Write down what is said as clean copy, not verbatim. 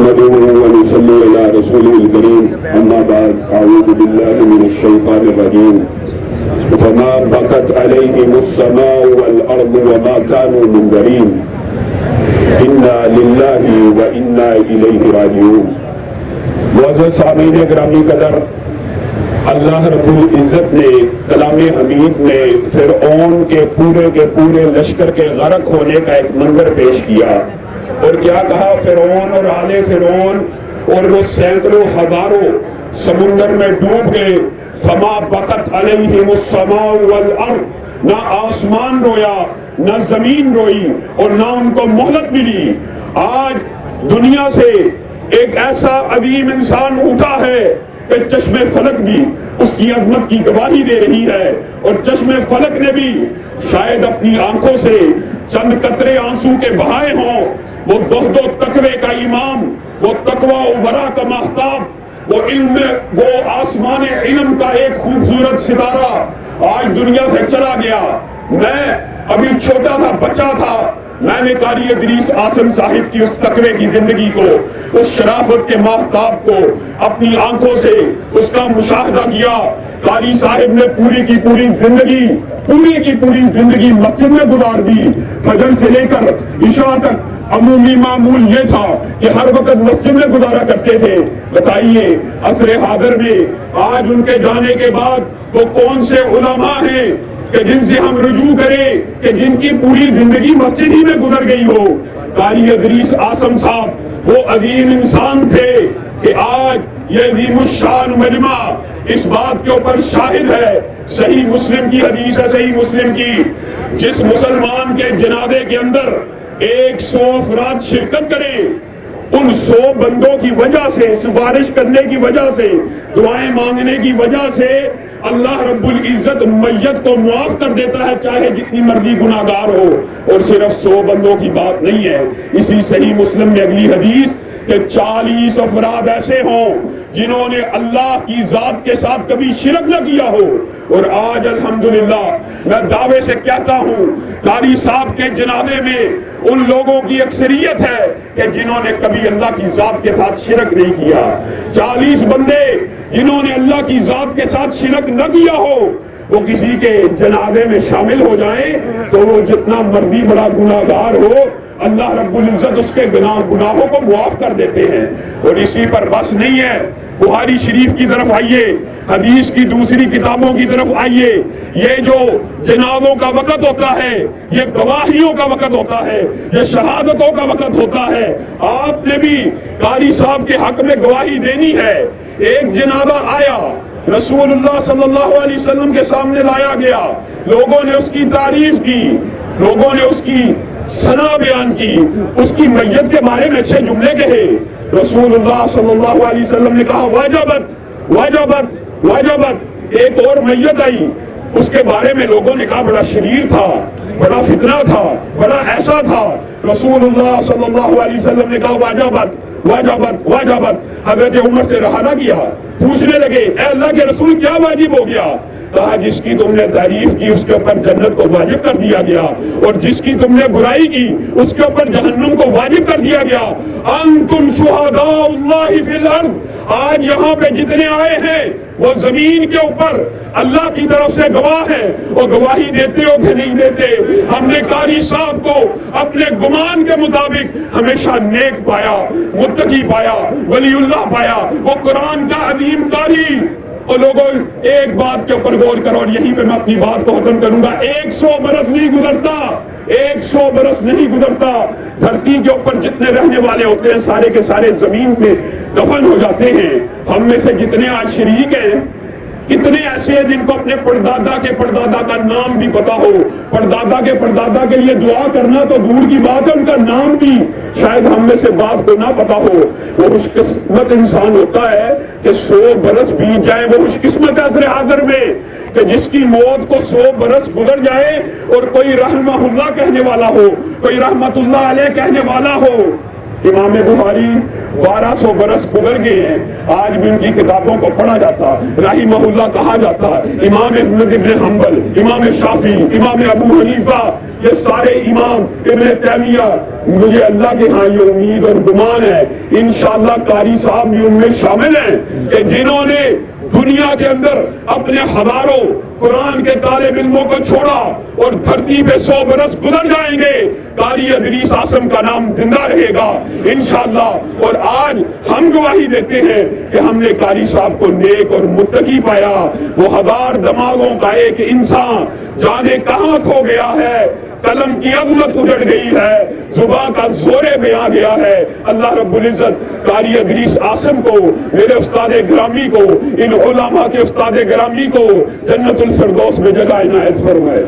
نحمده ونصلي على رسوله الكريم اما بعد اعوذ بالله من الشيطان الرجيم فما بقت عليهم السماء والارض وما كانوا منذرين انا لله وانا اليه راجعون۔ معزز سامعین گرامی قدر، اللہ رب العزت نے کلام حمید میں فرعون کے پورے لشکر کے غرق ہونے کا ایک منظر پیش کیا، اور کیا کہا؟ فرعون اور آل فرعون اور وہ سینکڑوں ہزاروں سمندر میں ڈوب گئے۔ فما بقت علیہم السماء والارض، نہ آسمان رویا نہ زمین روئی اور نہ ان کو مہلت ملی۔ آج دنیا سے ایک ایسا عظیم انسان اٹھا ہے کہ چشم فلک بھی اس کی عظمت کی گواہی دے رہی ہے، اور چشم فلک نے بھی شاید اپنی آنکھوں سے چند قطرے آنسو کے بہائے ہوں۔ وہ زہد و تقوی کا امام، وہ تقوی و ورع کا ماہتاب، وہ آسمان علم کا ایک خوبصورت ستارہ آج دنیا سے چلا گیا۔ میں ابھی چھوٹا تھا، بچہ تھا، میں نے قاری ادریس عاصم صاحب کی اس تقوی کی زندگی کو، اس شرافت کے ماہتاب کو اپنی آنکھوں سے اس کا مشاہدہ کیا۔ قاری صاحب نے پوری کی پوری زندگی مسجد میں گزار دی۔ فجر سے لے کر عشاء تک عمومی معمول یہ تھا کہ ہر وقت مسجد میں گزارا کرتے تھے۔ بتائیے عصر حاضر میں آج ان کے جانے کے بعد وہ کون سے علماء ہیں کہ جن سے ہم رجوع کریں کہ جن کی پوری زندگی مسجد ہی میں گزر گئی ہو؟ قاری ادریس عاصم صاحب وہ عظیم انسان تھے کہ آج یہ عظیم الشان مجمع اس بات کے اوپر شاہد ہے۔ صحیح مسلم کی حدیث ہے، صحیح مسلم کی، جس مسلمان کے جنازے کے اندر 100 افراد شرکت کریں، ان 100 بندوں کی وجہ سے، سفارش کرنے کی وجہ سے، دعائیں مانگنے کی وجہ سے اللہ رب العزت میت کو معاف کر دیتا ہے، چاہے جتنی مرضی گناہگار ہو۔ اور صرف 100 بندوں کی بات نہیں ہے، اسی صحیح مسلم میں اگلی حدیث کہ 40 افراد ایسے ہوں جنہوں نے اللہ کی ذات کے ساتھ کبھی شرک نہ کیا ہو۔ اور آج الحمدللہ میں دعوے سے کہتا ہوں قاری صاحب کے جنازے میں ان لوگوں کی اکثریت ہے کہ جنہوں نے کبھی اللہ کی ذات کے ساتھ شرک نہیں کیا۔ 40 بندے جنہوں نے اللہ کی ذات کے ساتھ شرک نہ کیا ہو، وہ کسی کے جنازے میں شامل ہو جائیں تو وہ جتنا مرضی بڑا گناہگار ہو، اللہ رب العزت اس کے گناہوں کو معاف کر دیتے ہیں۔ اور اسی پر بس نہیں ہے، بخاری شریف کی طرف آئیے، حدیث کی دوسری کتابوں کی طرف آئیے۔ یہ جو جنازوں کا وقت ہوتا ہے، یہ گواہیوں کا وقت ہوتا ہے، یہ شہادتوں کا وقت ہوتا ہے۔ آپ نے بھی قاری صاحب کے حق میں گواہی دینی ہے۔ ایک جنازہ آیا، رسول اللہ صلی اللہ علیہ وسلم کے سامنے لایا گیا، لوگوں نے اس کی تعریف کی، لوگوں نے اس کی ثنا بیان کی، اس کی میت کے بارے میں اچھے جملے کہے۔ رسول اللہ صلی اللہ علیہ وسلم نے کہا واجبت واجبت واجبت۔ ایک اور میت آئی، اس کے بارے میں لوگوں نے کہا بڑا شریر تھا، بڑا فتنہ تھا، بڑا ایسا تھا۔ رسول اللہ صلی اللہ علیہ وسلم نے کہا واجبت واجبت واجبت۔ حضرت عمر سے رہا نہ کیا، پوچھنے لگے اے اللہ کے رسول کیا واجب ہو گیا؟ کہا جس کی تم نے تعریف کی اس کے اوپر جنت کو واجب کر دیا گیا، اور جس کی تم نے برائی کی اس کے اوپر جہنم کو واجب کر دیا گیا۔ انتم شہداء اللہ فی الارض، آج یہاں پہ جتنے آئے ہیں وہ زمین کے اوپر اللہ کی طرف سے گواہ ہیں، اور گواہی دیتے ہو کہ نہیں دیتے؟ ہم نے قاری صاحب کو اپنے گمان کے مطابق ہمیشہ نیک پایا، متقی پایا، ولی اللہ پایا، وہ قرآن کا عظیم قاری۔ اور لوگوں ایک بات کے اوپر غور کرو، اور یہیں پہ میں اپنی بات کو ختم کروں گا۔ 100 برس نہیں گزرتا، 100 برس نہیں گزرتا، دھرتی کے اوپر جتنے رہنے والے ہوتے ہیں سارے کے سارے زمین میں دفن ہو جاتے ہیں۔ ہم میں سے جتنے آج شریک ہیں، کتنے ایسے ہیں جن کو اپنے پردادا کے پردادا کا نام بھی پتا ہو، پردادا کے پردادا کے لیے دعا کرنا تو دور کی بات ہے، ان کا نام بھی شاید ہم میں سے بعض کو نہ پتا ہو۔ وہ خوش قسمت انسان ہوتا ہے کہ 100 برس بیت جائیں، وہ خوش قسمت ہے عصر حاضر میں کہ جس کی موت کو 100 برس گزر جائے اور کوئی رحمہ اللہ کہنے والا ہو، کوئی رحمت اللہ علیہ کہنے والا ہو۔ امام بخاری 1200 برس گزر گئے ہیں، آج بھی ان کی کتابوں کو پڑھا جاتا، رحمہ اللہ کہا جاتا۔ امام احمد ابن حنبل، امام شافعی، امام ابو حنیفہ، یہ سارے امام، ابن تیمیہ، مجھے اللہ کے ہاں یہ امید اور گمان ہے انشاءاللہ قاری صاحب بھی ان میں شامل ہیں کہ جنہوں نے دنیا کے اندر اپنے ہزاروں قرآن کے طالب علموں کو چھوڑا اور دھرتی پہ 100 برس گزر جائیں گے، قاری ادریس عاصم کا نام زندہ رہے گا انشاءاللہ۔ اور آج ہم گواہی دیتے ہیں کہ ہم نے قاری صاحب کو نیک اور متقی پایا، وہ 1000 دماغوں کا ایک انسان جانے کہاں کھو گیا ہے، قلم کی عظمت اجڑ گئی ہے، زبان کا زور بیان گیا ہے۔ اللہ رب العزت قاری ادریس عاصم کو، میرے استاد گرامی کو، ان علماء کے استاد گرامی کو جنت الفردوس میں جگہ عنایت فرمائے۔